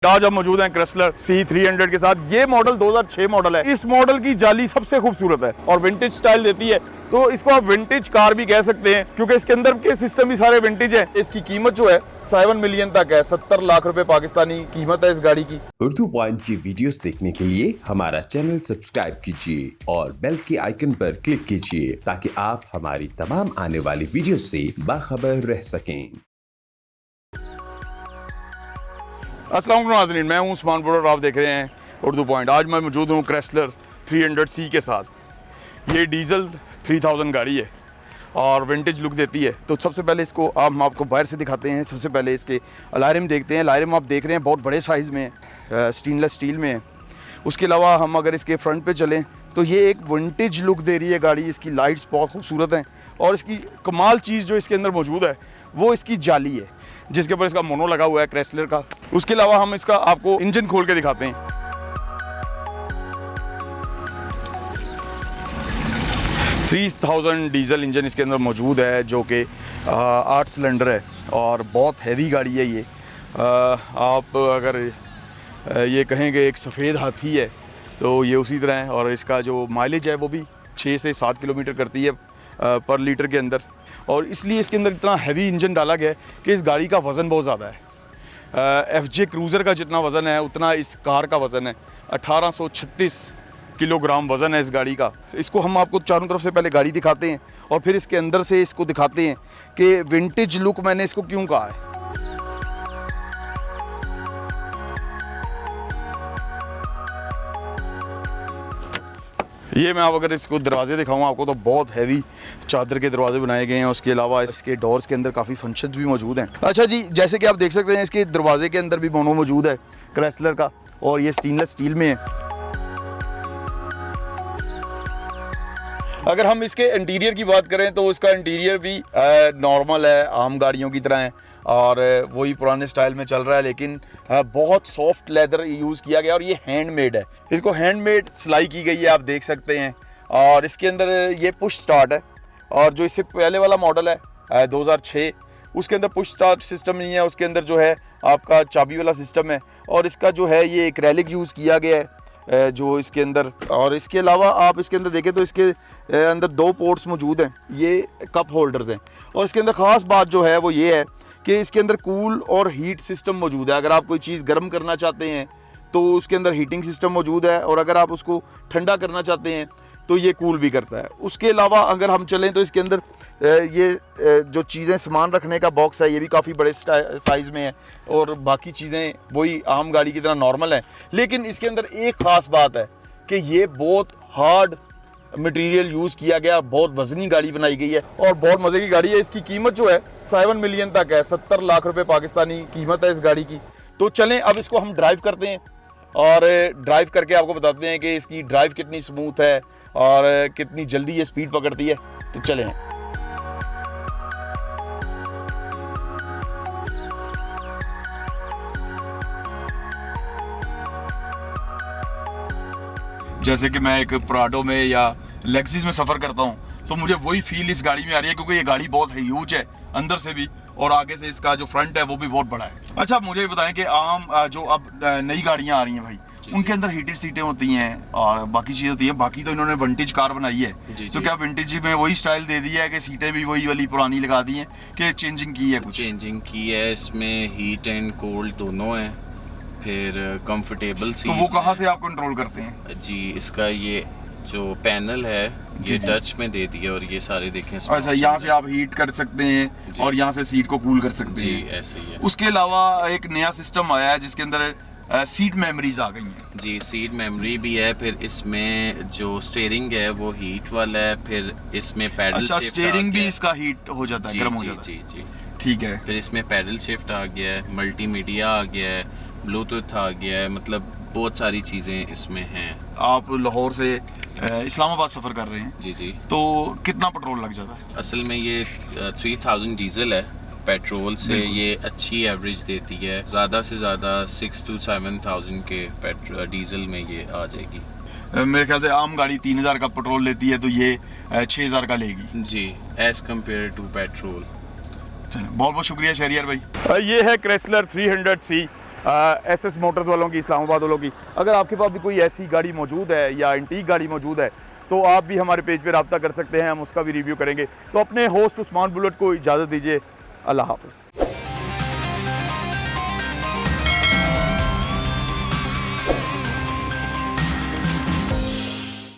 आज हम मौजूद हैं क्रेसलर C300 के साथ। ये मॉडल 2006 मॉडल है। इस मॉडल की जाली सबसे खूबसूरत है और विंटेज स्टाइल देती है, तो इसको आप विंटेज कार भी कह सकते हैं क्योंकि इसके अंदर के सिस्टम भी सारे विंटेज हैं। इसकी कीमत जो है 7 मिलियन तक है, 70 लाख रुपए पाकिस्तानी कीमत है इस गाड़ी की। उर्दू पॉइंट की वीडियोस देखने के लिए हमारा चैनल सब्सक्राइब कीजिए और बेल के आइकन पर क्लिक कीजिए ताकि आप हमारी तमाम आने वाली वीडियो से बाखबर रह सकें। अस्सलाम वालेकुम नाज़रीन, मैं हूं उस्मान बुर और आप देख रहे हैं उर्दू पॉइंट। आज मैं मौजूद हूं क्रेसलर 300C के साथ। ये डीजल 3000 गाड़ी है और विंटेज लुक देती है। तो सबसे पहले इसको हम आपको बाहर से दिखाते हैं। सबसे पहले इसके अलार्म देखते हैं। अलार्म आप देख रहे हैं बहुत बड़े साइज़ में है, स्टेनलेस स्टील में है। उसके अलावा हम अगर इसके फ्रंट पे चलें तो ये एक विंटेज लुक दे रही है गाड़ी। इसकी लाइट्स बहुत खूबसूरत हैं और इसकी कमाल चीज़ जो इसके अंदर मौजूद है वो इसकी जाली है जिसके ऊपर इसका मोनो लगा हुआ है क्रेसलर का। उसके अलावा हम इसका आपको इंजन खोल के दिखाते हैं। डीजल इंजन इसके अंदर मौजूद है जो कि 8 सिलेंडर है और बहुत हैवी गाड़ी है ये। आप अगर ये कहेंगे एक सफ़ेद हाथी है तो ये उसी तरह है। और इसका जो माइलेज है वो भी 6 से 7 किलोमीटर करती है पर लीटर के अंदर। और इसलिए इसके अंदर इतना हैवी इंजन डाला गया है कि इस गाड़ी का वज़न बहुत ज़्यादा है। FJ क्रूज़र का जितना वज़न है उतना इस कार का वज़न है। 1836 किलोग्राम वज़न है इस गाड़ी का। इसको हम आपको चारों तरफ से पहले गाड़ी दिखाते हैं और फिर इसके अंदर से इसको दिखाते हैं कि विंटेज लुक मैंने इसको क्यों कहा है। ये मैं आप अगर इसको दरवाजे दिखाऊँ आपको तो बहुत हैवी चादर के दरवाजे बनाए गए हैं। उसके अलावा इसके डोर्स के अंदर काफ़ी फंक्शंस भी मौजूद हैं। अच्छा जी, जैसे कि आप देख सकते हैं इसके दरवाजे के अंदर भी मोनो मौजूद है क्रेसलर का और ये स्टेनलेस स्टील में है। अगर हम इसके इंटीरियर की बात करें तो इसका इंटीरियर भी नॉर्मल है, आम गाड़ियों की तरह है और वही पुराने स्टाइल में चल रहा है, लेकिन बहुत सॉफ्ट लेदर यूज़ किया गया और ये हैंडमेड है। इसको हैंडमेड सिलाई की गई है, आप देख सकते हैं। और इसके अंदर ये पुश स्टार्ट है और जो इससे पहले वाला मॉडल है 2006 उसके अंदर पुश स्टार्ट सिस्टम नहीं है। उसके अंदर जो है आपका चाबी वाला सिस्टम है और इसका जो है ये एक्रेलिक यूज़ किया गया है जो इसके अंदर। और इसके अलावा आप इसके अंदर देखें तो इसके अंदर 2 पोर्ट्स मौजूद हैं, ये कप होल्डर्स हैं। और इसके अंदर ख़ास बात जो है वो ये है कि इसके अंदर कूल और हीट सिस्टम मौजूद है। अगर आप कोई चीज़ गर्म करना चाहते हैं तो उसके अंदर हीटिंग सिस्टम मौजूद है और अगर आप उसको ठंडा करना चाहते हैं तो ये कूल भी करता है। उसके अलावा अगर हम चलें तो इसके अंदर ये जो चीज़ें सामान रखने का बॉक्स है ये भी काफ़ी बड़े साइज़ में है और बाकी चीज़ें वही आम गाड़ी की तरह नॉर्मल है। लेकिन इसके अंदर एक ख़ास बात है कि ये बहुत हार्ड मटेरियल यूज़ किया गया, बहुत वज़नी गाड़ी बनाई गई है और बहुत मज़े की गाड़ी है। इसकी कीमत जो है 7 मिलियन तक है, 70 लाख रुपए पाकिस्तानी कीमत है इस गाड़ी की। तो चलें अब इसको हम ड्राइव करते हैं और ड्राइव करके आपको बताते हैं कि इसकी ड्राइव कितनी स्मूथ है और कितनी जल्दी ये स्पीड पकड़ती है। तो चलें। जैसे कि मैं एक प्राडो में या लेक्सिस में सफ़र करता हूँ तो मुझे वही फील इस गाड़ी में आ रही है क्योंकि ये गाड़ी बहुत ह्यूज है अंदर से भी और आगे से इसका जो फ्रंट है वो भी बहुत बड़ा है। अच्छा, मुझे बताएं कि आम जो अब नई गाड़ियाँ आ रही हैं भाई उनके अंदर हीटेड सीटें होती हैं और बाकी चीज़ होती हैं। बाकी तो इन्होंने विंटेज कार बनाई है तो क्या विंटेज में वही स्टाइल दे दिया है कि सीटें भी वही वाली पुरानी लगा दी हैं कि चेंजिंग की है? कुछ चेंजिंग की है। इसमें हीट एंड कोल्ड दोनों हैं, फिर कंफर्टेबल सीट। तो वो कहाँ से आप कंट्रोल करते हैं? जी, इसका ये जो पैनल है ये टच में दे दिया और ये सारे देखें। अच्छा, यहाँ से आप हीट कर सकते हैं और यहाँ से सीट को कूल कर सकते हैं। जी, ऐसे ही है। उसके अलावा एक नया सिस्टम आया है जिसके अंदर सीट मेमोरीज आ गई हैं। जी, सीट मेमोरी भी है। फिर इसमें जो स्टीयरिंग है वो हीट वाला है। फिर इसमें पैडल। अच्छा, स्टीयरिंग भी इसका हीट हो जाता है, गर्म हो जाता है। जी, ठीक है। फिर इसमें पैडल शिफ्ट आ गया है, मल्टीमीडिया आ गया है, ब्लूटूथ आ गया है, मतलब बहुत सारी चीज़ें इसमें हैं। आप लाहौर से इस्लामाबाद सफ़र कर रहे हैं? जी। तो कितना पेट्रोल लग जाता है? असल में ये 3000 डीजल है। पेट्रोल से ये अच्छी एवरेज देती है। ज़्यादा से ज़्यादा 6 to 7,000 के डीजल में ये आ जाएगी। मेरे ख्याल से आम गाड़ी 3000 का पेट्रोल लेती है तो ये 6000 का लेगी। जी, एज़ कम्पेयर टू पेट्रोल। बहुत बहुत शुक्रिया शहरियार भाई। ये है क्रेसलर 300C SS मोटर्स वालों की, इस्लामाबाद वालों की। अगर आपके पास भी कोई ऐसी गाड़ी मौजूद है या एंटीक गाड़ी मौजूद है तो आप भी हमारे पेज पे रब्ता कर सकते हैं, हम उसका भी रिव्यू करेंगे। तो अपने होस्ट उस्मान बुलेट को इजाज़त दीजिए। अल्लाह हाफ़िज़।